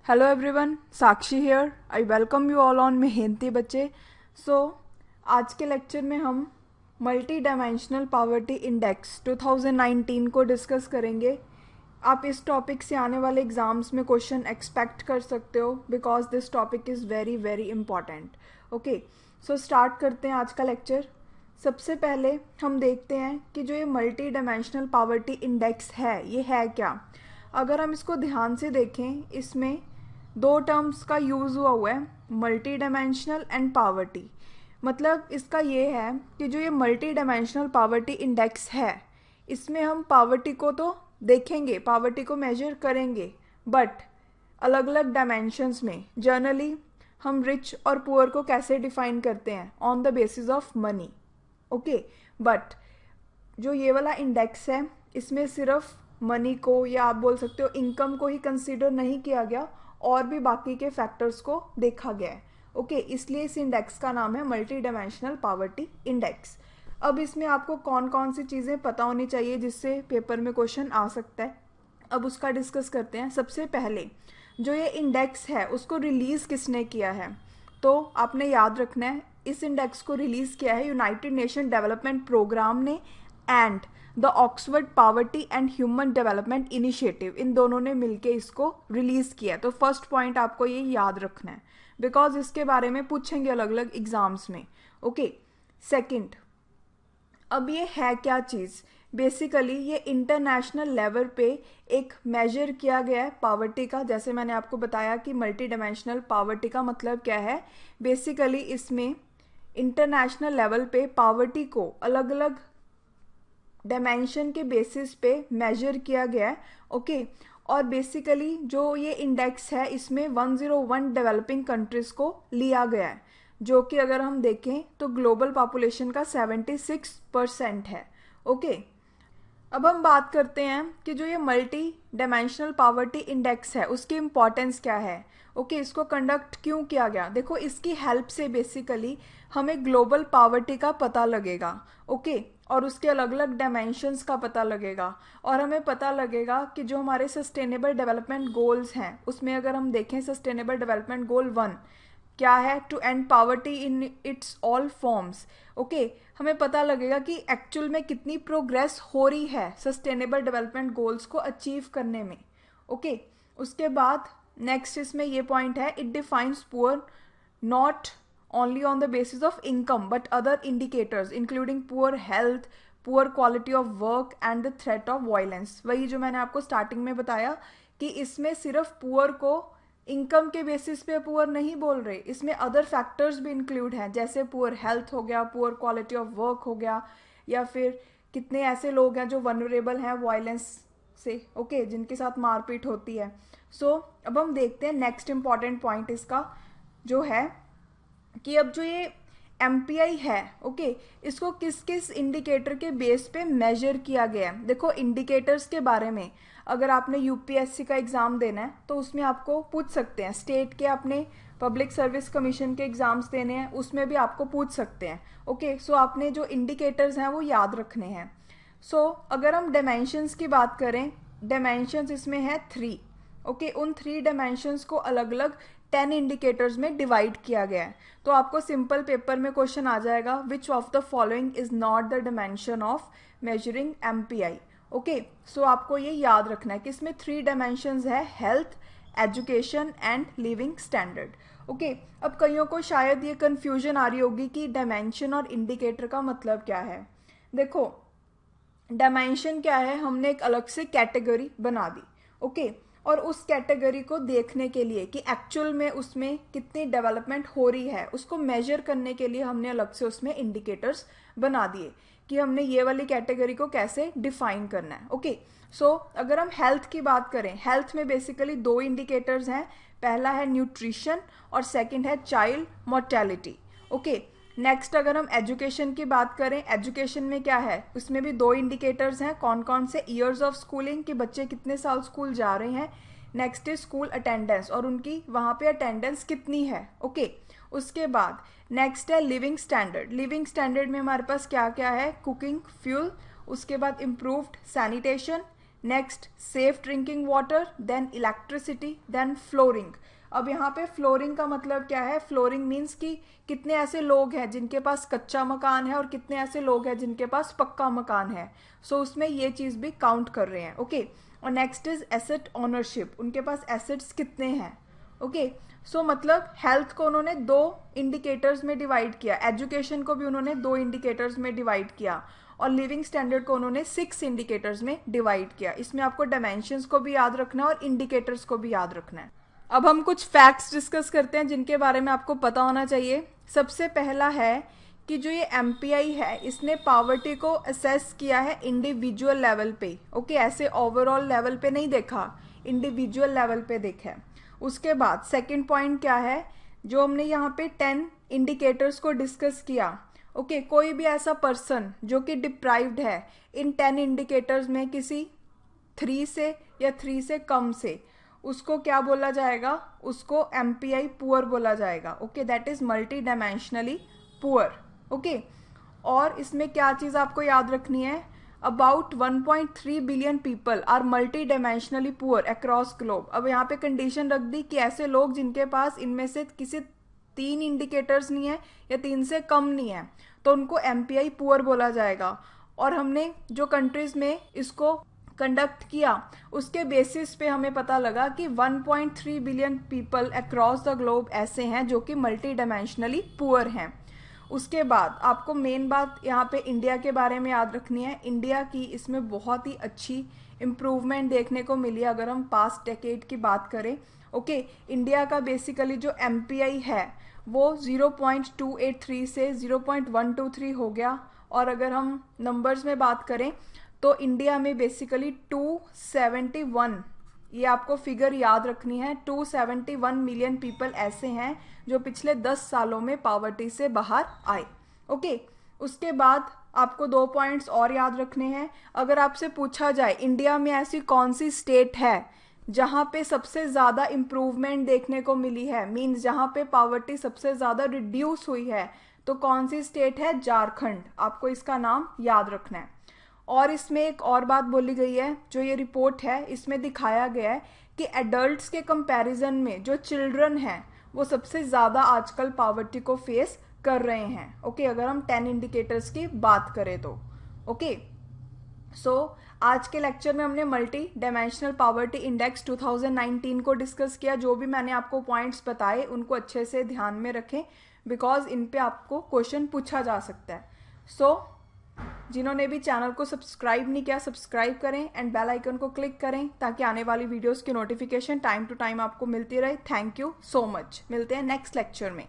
Hello everyone, Sakshi here. I welcome you all on मेहनती बच्चे. आज के लेक्चर में हम मल्टी डायमेंशनल पावर्टी इंडेक्स 2019 को डिस्कस करेंगे. आप इस टॉपिक से आने वाले एग्ज़ाम्स में क्वेश्चन एक्सपेक्ट कर सकते हो because this topic is very very important. Okay, so start करते हैं आज का लेक्चर. सबसे पहले हम देखते हैं कि जो ये मल्टी डायमेंशनल पावर्टी इंडेक्स है ये है क्या. अगर हम इसको ध्यान से देखें, इसमें दो टर्म्स का यूज़ हुआ है, मल्टी डायमेंशनल एंड पावर्टी. मतलब इसका ये है कि जो ये मल्टी डायमेंशनल पावर्टी इंडेक्स है इसमें हम पावर्टी को तो देखेंगे, पावर्टी को मेजर करेंगे, बट अलग अलग डायमेंशंस में. जनरली हम रिच और पुअर को कैसे डिफाइन करते हैं, on the basis of money. Okay, but जो ये वाला इंडेक्स है इसमें सिर्फ मनी को या आप बोल सकते हो इनकम को ही कंसीडर नहीं किया गया, और भी बाकी के फैक्टर्स को देखा गया है. ओके, इसलिए इस इंडेक्स का नाम है मल्टी डायमेंशनल पावर्टी इंडेक्स. अब इसमें आपको कौन कौन सी चीज़ें पता होनी चाहिए जिससे पेपर में क्वेश्चन आ सकता है, अब उसका डिस्कस करते हैं. सबसे पहले जो ये इंडेक्स है उसको रिलीज़ किसने किया है, तो आपने याद रखना है इस इंडेक्स को रिलीज़ किया है यूनाइटेड नेशन डेवलपमेंट प्रोग्राम ने and the Oxford Poverty and Human Development Initiative, इन दोनों ने मिलके इसको रिलीज़ किया है. तो फर्स्ट पॉइंट आपको ये याद रखना है बिकॉज इसके बारे में पूछेंगे अलग अलग एग्जाम्स में. ओके, सेकंड, अब ये है क्या चीज़. बेसिकली ये इंटरनेशनल लेवल पे एक मेजर किया गया है पावर्टी का. जैसे मैंने आपको बताया कि मल्टी डायमेंशनल पावर्टी का मतलब क्या है. बेसिकली इसमें इंटरनेशनल लेवल पे पावर्टी को अलग अलग डायमेंशन के बेसिस पे मेजर किया गया है. ओके, और बेसिकली जो ये इंडेक्स है इसमें 101 डेवलपिंग कंट्रीज़ को लिया गया है, जो कि अगर हम देखें तो ग्लोबल पॉपुलेशन का 76% है. ओके, अब हम बात करते हैं कि जो ये मल्टी डायमेंशनल पावर्टी इंडेक्स है उसकी इम्पॉर्टेंस क्या है. ओके, इसको कंडक्ट क्यों किया गया. देखो, इसकी हेल्प से बेसिकली हमें ग्लोबल पावर्टी का पता लगेगा. ओके, और उसके अलग अलग डायमेंशंस का पता लगेगा, और हमें पता लगेगा कि जो हमारे सस्टेनेबल डेवलपमेंट गोल्स हैं उसमें अगर हम देखें सस्टेनेबल डेवलपमेंट गोल 1 क्या है, to end poverty in its all forms. Okay, हमें पता लगेगा कि एक्चुअल में कितनी प्रोग्रेस हो रही है सस्टेनेबल डेवलपमेंट गोल्स को अचीव करने में. ओके, उसके बाद नेक्स्ट इसमें ये पॉइंट है, it defines poor not only on the basis of income but other indicators including poor health, poor quality of work and the threat of violence. वही जो मैंने आपको स्टार्टिंग में बताया कि इसमें सिर्फ पुअर को इनकम के बेसिस पे पुअर नहीं बोल रहे, इसमें अदर फैक्टर्स भी इंक्लूड हैं, जैसे पुअर हेल्थ हो गया, पुअर क्वालिटी ऑफ वर्क हो गया, या फिर कितने ऐसे लोग हैं जो वनरेबल हैं वायलेंस से. ओके, जिनके साथ मारपीट होती है. सो अब हम देखते हैं नेक्स्ट इंपॉर्टेंट पॉइंट इसका जो है कि अब जो ये MPI है, ओके, इसको किस किस इंडिकेटर के बेस पे मेजर किया गया है. देखो, इंडिकेटर्स के बारे में अगर आपने UPSC का एग्ज़ाम देना है तो उसमें आपको पूछ सकते हैं. स्टेट के आपने पब्लिक सर्विस कमीशन के एग्ज़ाम्स देने हैं उसमें भी आपको पूछ सकते हैं. ओके, सो आपने जो इंडिकेटर्स हैं वो याद रखने हैं. सो अगर हम डायमेंशंस की बात करें, डायमेंशंस इसमें है 3. ओके, उन 3 डायमेंशंस को अलग अलग 10 इंडिकेटर्स में डिवाइड किया गया है. तो आपको सिंपल पेपर में क्वेश्चन आ जाएगा, which of the following is not the dimension of measuring MPI. Okay, so आपको ये याद रखना है कि इसमें 3 डायमेंशंस है, health, education and living standard. Okay, अब कईयों को शायद ये कंफ्यूजन आ रही होगी कि डायमेंशन और इंडिकेटर का मतलब क्या है. देखो, डायमेंशन क्या है, हमने एक अलग से कैटेगरी बना दी. ओके, और उस कैटेगरी को देखने के लिए कि एक्चुअल में उसमें कितनी डेवलपमेंट हो रही है उसको मेजर करने के लिए हमने अलग से उसमें इंडिकेटर्स बना दिए कि हमने ये वाली कैटेगरी को कैसे डिफाइन करना है. ओके, सो अगर हम हेल्थ की बात करें, हेल्थ में बेसिकली 2 इंडिकेटर्स हैं. पहला है न्यूट्रिशन और सेकंड है चाइल्ड मोर्टेलिटी. ओके, नेक्स्ट अगर हम एजुकेशन की बात करें, एजुकेशन में क्या है, उसमें भी 2 इंडिकेटर्स हैं. कौन कौन से, ईयर्स ऑफ स्कूलिंग कि बच्चे कितने साल स्कूल जा रहे हैं. नेक्स्ट इज स्कूल अटेंडेंस और उनकी वहाँ पे अटेंडेंस कितनी है. ओके, उसके बाद नेक्स्ट है लिविंग स्टैंडर्ड. लिविंग स्टैंडर्ड में हमारे पास क्या क्या है, कुकिंग, फ्यूल, उसके बाद improved sanitation, next safe drinking water, then electricity, then flooring. अब यहाँ पे फ्लोरिंग का मतलब क्या है? फ्लोरिंग मीन्स कि कितने ऐसे लोग हैं जिनके पास कच्चा मकान है और कितने ऐसे लोग हैं जिनके पास पक्का मकान है। सो उसमें ये चीज़ भी काउंट कर रहे हैं। ओके, और नेक्स्ट इज एसेट ओनरशिप, उनके पास एसेट्स कितने हैं। ओके, सो मतलब हेल्थ को उन्होंने 2 इंडिकेटर्स में डिवाइड किया, एजुकेशन को भी उन्होंने 2 इंडिकेटर्स में डिवाइड किया, और लिविंग स्टैंडर्ड को उन्होंने 6 इंडिकेटर्स में डिवाइड किया। इसमें आपको डायमेंशंस को भी याद रखना है और इंडिकेटर्स को भी याद रखना है। अब हम कुछ फैक्ट्स डिस्कस करते हैं जिनके बारे में आपको पता होना चाहिए। सबसे पहला है कि जो ये MPI है इसने पॉवर्टी को असेस किया है इंडिविजुअल लेवल पे। ओके, ऐसे ओवरऑल लेवल पे नहीं देखा, इंडिविजुअल लेवल पे देखा है। उसके बाद सेकंड पॉइंट क्या है, जो हमने यहाँ पे 10 इंडिकेटर्स को डिस्कस किया। ओके, कोई भी ऐसा पर्सन जो कि डिप्राइव्ड है इन 10 इंडिकेटर्स में किसी 3 से या 3 से कम से, उसको क्या बोला जाएगा? उसको MPI पुअर बोला जाएगा। Okay, that is multi dimensionally poor. Okay, और इसमें क्या चीज़ आपको याद रखनी है? About 1.3 billion people are multi dimensionally poor across globe. अब यहाँ पे कंडीशन रख दी कि ऐसे लोग जिनके पास इनमें से किसी 3 इंडिकेटर्स नहीं है या 3 से कम नहीं है, तो उनको MPI पुअर बोला जाएगा। और हमने जो कंट्रीज में इसको कंडक्ट किया उसके बेसिस पे हमें पता लगा कि 1.3 billion people across the globe ऐसे हैं जो कि मल्टी डायमेंशनली पुअर हैं। उसके बाद आपको मेन बात यहाँ पे इंडिया के बारे में याद रखनी है। इंडिया की इसमें बहुत ही अच्छी इम्प्रूवमेंट देखने को मिली अगर हम पास्ट डेकेड की बात करें। ओके, इंडिया का बेसिकली जो MPI है वो 0.283 से 0.123 हो गया, और अगर हम नंबर्स में बात करें तो इंडिया में बेसिकली 271, ये आपको फिगर याद रखनी है, 271 मिलियन पीपल ऐसे हैं जो पिछले 10 सालों में पॉवर्टी से बाहर आए। ओके, उसके बाद आपको 2 पॉइंट्स और याद रखने हैं। अगर आपसे पूछा जाए इंडिया में ऐसी कौन सी स्टेट है जहाँ पे सबसे ज़्यादा इम्प्रूवमेंट देखने को मिली है, मीन्स जहाँ पे पॉवर्टी सबसे ज़्यादा रिड्यूस हुई है, तो कौन सी स्टेट है? झारखंड। आपको इसका नाम याद रखना है। और इसमें एक और बात बोली गई है, जो ये रिपोर्ट है इसमें दिखाया गया है कि एडल्ट्स के कंपैरिजन में जो चिल्ड्रन हैं वो सबसे ज़्यादा आजकल पॉवर्टी को फेस कर रहे हैं। ओके, अगर हम 10 इंडिकेटर्स की बात करें तो। ओके, सो आज के लेक्चर में हमने मल्टी डायमेंशनल पॉवर्टी इंडेक्स 2019 को डिस्कस किया। जो भी मैंने आपको पॉइंट्स बताए उनको अच्छे से ध्यान में रखें, बिकॉज इन पे आपको क्वेश्चन पूछा जा सकता है। सो जिन्होंने भी चैनल को सब्सक्राइब नहीं किया, सब्सक्राइब करें एंड बेल आइकन को क्लिक करें ताकि आने वाली वीडियोस की नोटिफिकेशन टाइम टू टाइम आपको मिलती रहे। Thank you so much. मिलते हैं नेक्स्ट लेक्चर में।